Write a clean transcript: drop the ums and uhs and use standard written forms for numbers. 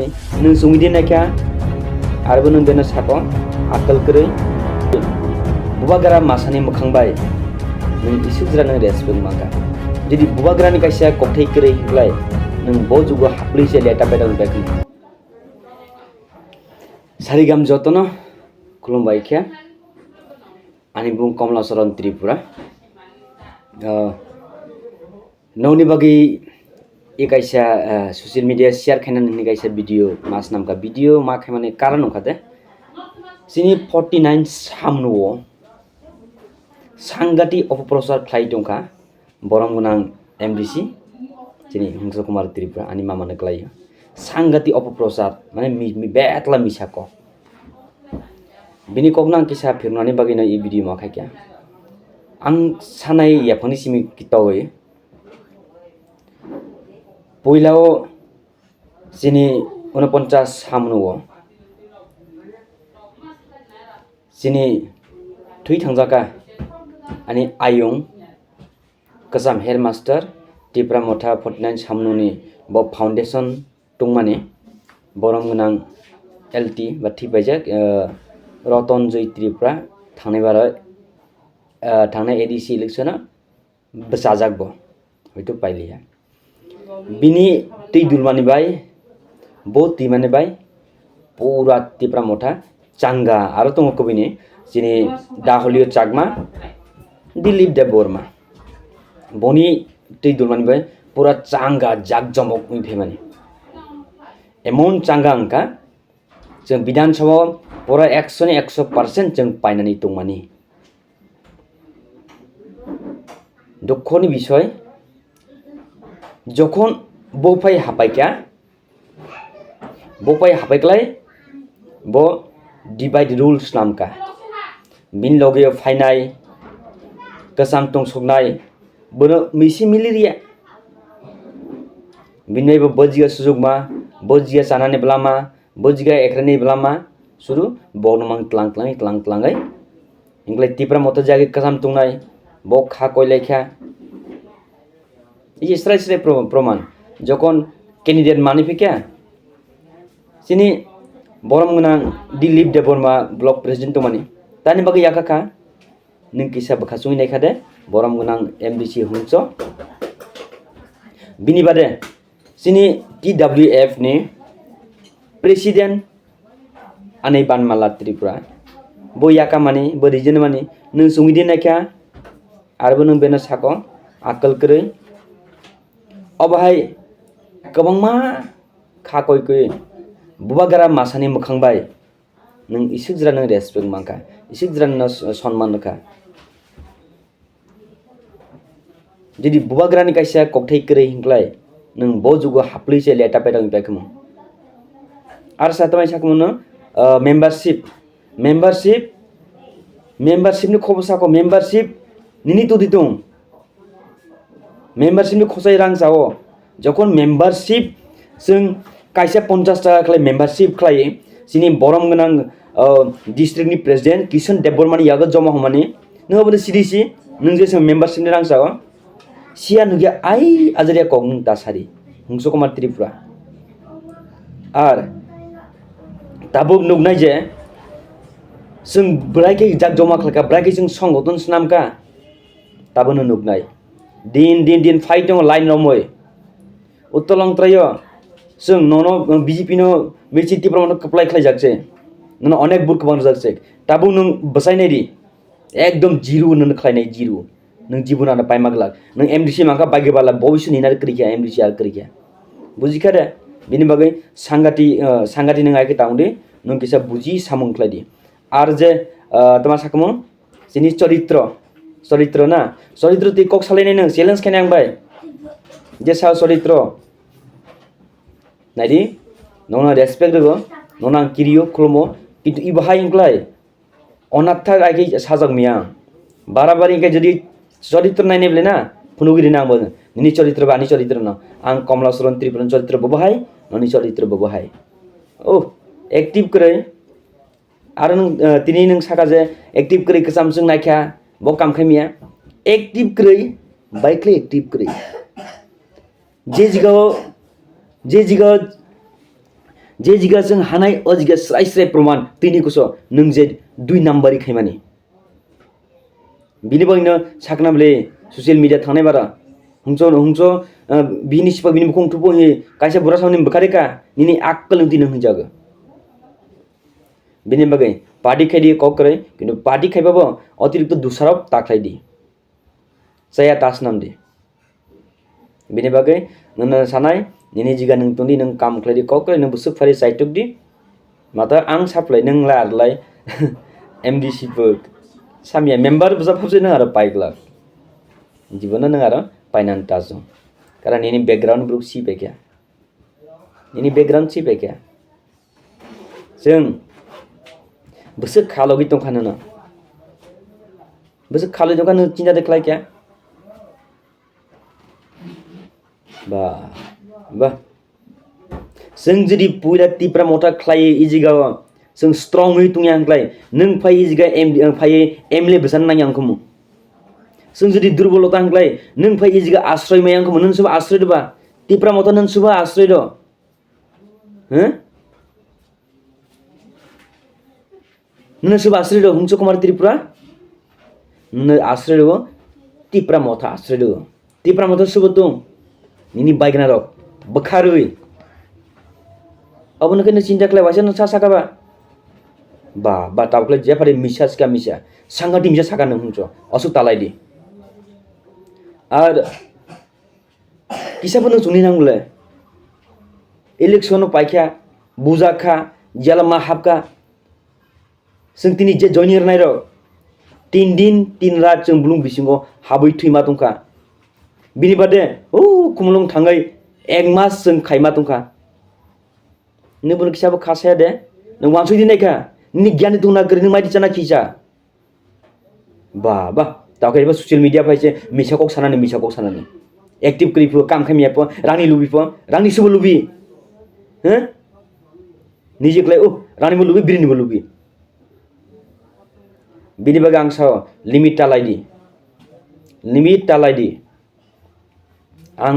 mani nung sungidi naikya arbo nung beno sako akal kere bubagara masani mukhangbai nung isu jra nung respect mangka jadi bubagara ni kaisa kokthai kere hiklai nung bo jugo hapli se leta beda ubaki sarigam jotono khulumbai kya ani bung Komlasaran Tripura noni bagi ikaisa social media share khainan ni kaisa video mas nam ka video ma khaimane karan ukhate sini 49 samnuo sangati opoprosar khlai tongkha borong gunang MDC sini Hongso Kumar Tripura ani mamane klai sangati opoprosar mane mi betla misako bini kognang kisa phirnani bagina i video ma khaikya ang sanai yapani simi kitoi poilao sini 49 hamnuo sini thui thangjaka ani ayung kasam headmaster Tripura motha 49 hamnuni bo foundation tungmani borong gunang LT ba thibajak Roton Joy Tripura thangnai bara thangnai ADC election besajak bo hoito pailiya bini tei dulmani bai bo timani bai pura Tripura motha changa aro tongo kobini sini Daholio Chagma Dilip Deborma boni tei dulmani bai pura changa jakjomok ui phemani emon changa angka जों बिधान सभा pura 100% जों पाइनानै दंमानि दुखनि बिषय যখন বফাই হাপাইक्लाय बो divide rules नामका बिन लगे फाइनाय कसम तंसोगनाय बोनो मिसि मिलिरिया बिनैबो बजिगा सुजुगमा बजिगा सानानै ब्लामा बजिगा एक्रनि ब्लामा सुरु बगनमां tlang इंग्लाय Tripura मतो जागे कसम तंनाय बो खा कयलायखा এই স্রাই প্রমাণ যখন ক্যান্ডিডেট মানিফিকা সিনি বরমগনাং দিলীপ দেববর্মা ব্লক প্রেসিডেন্ট মানি তানি বাকি ইয়াকাকা নং কিসা বখাসুই নাইখাদে বরমগনাং এমডিসি হুংচ বিনি বাদে সিনি TWF नि প্রেসিডেন্ট আनै Banamala Tripura bo yaka mani bo reason মানি নং সুংদি নাইখা आरोबो नों बेनो साको आकल करै अबहाय गोबांमा खाकय बुबागारा मासानि मोखांबाय नों इसे जरा नों रेसपेक्ट मांका इसे जरा नों सन्मान नखा जुदि बुबागारानि कायसा ककथै करै हिंक्लाय नों बो जुगो हाप्लैसे लेटा पेटा उइबायखम आरो सातमाय साकमनो मेम्बारशिपनि खबसाको मेम्बारशिप निनि तो दितों मेम्बारशिप नि खसाय रां जाओ जखन मेम्बारशिप जों कायसा 50 टाका खलाय मेम्बारशिप खलाय सिनि बरम गनां डिस्ट्रिक्ट नि प्रेसिडेंट किशन देबबर्मानि यागा जमा हमani नों बने सिडिसि नों जे मेम्बारशिप नि रां जाओ सिया नुगिया आइ आजरिया कं दासारि हंस कुमार Tripura आर दाबो नुगनाय जे जों ब्राइके जाग जमा खलका ब्राइके जों संगठन नामका दाबो नुगनाय दिन फाइट दङ लाइन रमै उत्तलंत्रयो जों ननो बीजेपी नो मिछि Tripura नो कप्लाय खलाय जागसे ननो अनेक बुर कबां जागसे दाबो नों बसायनायरि एकदम जिरो ननो खलायनाय जिरो नों जीवनाना पाइमागला नों एमडीसी मांका बागेबाला भविष्य निनार करिया एमडीसी आर करिया बुजिखादे बिनि बागै सांगाति नों आइके ताउंदे नों किसा बुजि सामं खलायदि आर जे तमा साकमो सिनि चरित्र ना चरित्र ति कक सालायनाय नों चेलेंज खायनाय आंबाय जे सा चरित्र नायदि नोंना रेसपेक्ट दो नोंना किरियो खुलमो किन्तु इबाहाय इंक्लाय अनाथा आइके साजाक मिया बाराबारि इंके जदि चरित्र नायनायब्ले ना फुनुगिरि नांबो नि चरित्र बानि चरित्र न आं Komlasaran Tripura चरित्र बबहाय ननि चरित्र बबहाय ओ एक्टिभ करै आरो नों तिनि नों साका जे एक्टिभ करै कसामजों नायखा बो कामखायमिया एक्टिभ करै बाइकले एक्टिभ करै जे जिगाव जे जिगा जों हानाय अजिगा स्राय स्राय प्रमाण तैनिखौसो नों जे 2 नाम्बारि खायमानि बिनि बागैनो साखनाबले ससियेल मिडिया थांनाय बारा हुंस बिनि सिपा बिनि बुखं थुबो हे कायसे बुरा सावनि बखारेका निनि आक्कल उदिनो हुंजागो बिनि बागै पार्टी खायदि कक करे किन्तु पार्टी खायबाबो अतिरिक्त दुसाराव ताख्लायदि जाया तास नामदि बिनि बागै नों सानाय निनि जिगा नों तोंदि नों काम खायदि कक करे नों बुसुक फारि साइटुक दि माता आं साप्लाय नों लारलाय एमडीसी बो सामिया मेम्बार बुजा फाबजे नों आरो पाइगला जीवन नों आरो पाइनान ताजो कारण निनि बैकग्राउंड ब्रुक सी बेक्या निनि बैकग्राउंड सी बेक्या जों बुसुक खालगि तंखानो ना बुसुक खालगि तंखानो चिन्ता देखलाय क्या बा बा जों जुदि पुरा तिप्रा मोटा खाय इजिगा जों स्ट्रंगै तुंया हंख्लाय नों फाय इजिगा फाय एमले बसान नाय आंखमु जों जुदि दुर्बलता हंख्लाय नों फाय इजिगा आश्रय माय आंखमु नों सब आश्रय दबा तिप्रा मोटा नों सब आश्रय दो हैं नों सब आश्रय दो हुंसो कुमार त्रिपुरा नों आश्रय दो तिप्रा मोटा आश्रय दो तिप्रा मोटा सब तुम निनि बाइगना रो बखारुई अब नों चिंता खालाय वासे नों साकाबा बा तावख्लाय जेफारे मिसा सिका मिसा सांगाति मिसा साका नों हुंसो असुक तालायदि आर किसाबो नों सुनि नांगले इलेक्शन पाइख्या बुजाखा जाला मा हाबका जों तिनि जे जयनिर नाय रो 3 दिन 3 रात जों बुलुं बिसिंगो हाबै थैमा दंखा बिनि बादे कुमलुं थाङै 1 मास जों खायमा दंखा नों बुन किसाबो खासाया दे नों वांसुइ दिनायखा नि ज्ञान दंना गरि नों माइदि जाना खिसा बा तावखायबो ससियेल मिडिया फायसे मिसाखौ सानानि एक्टिभ करिफो काम खामियापो रांनि लुबिफो रांनि सुबो लुबि हो निजेखलाय रांनिबो लुबि बिरिनिबो लुबि बिनि बागै आं सा लिमिट तालायदि आं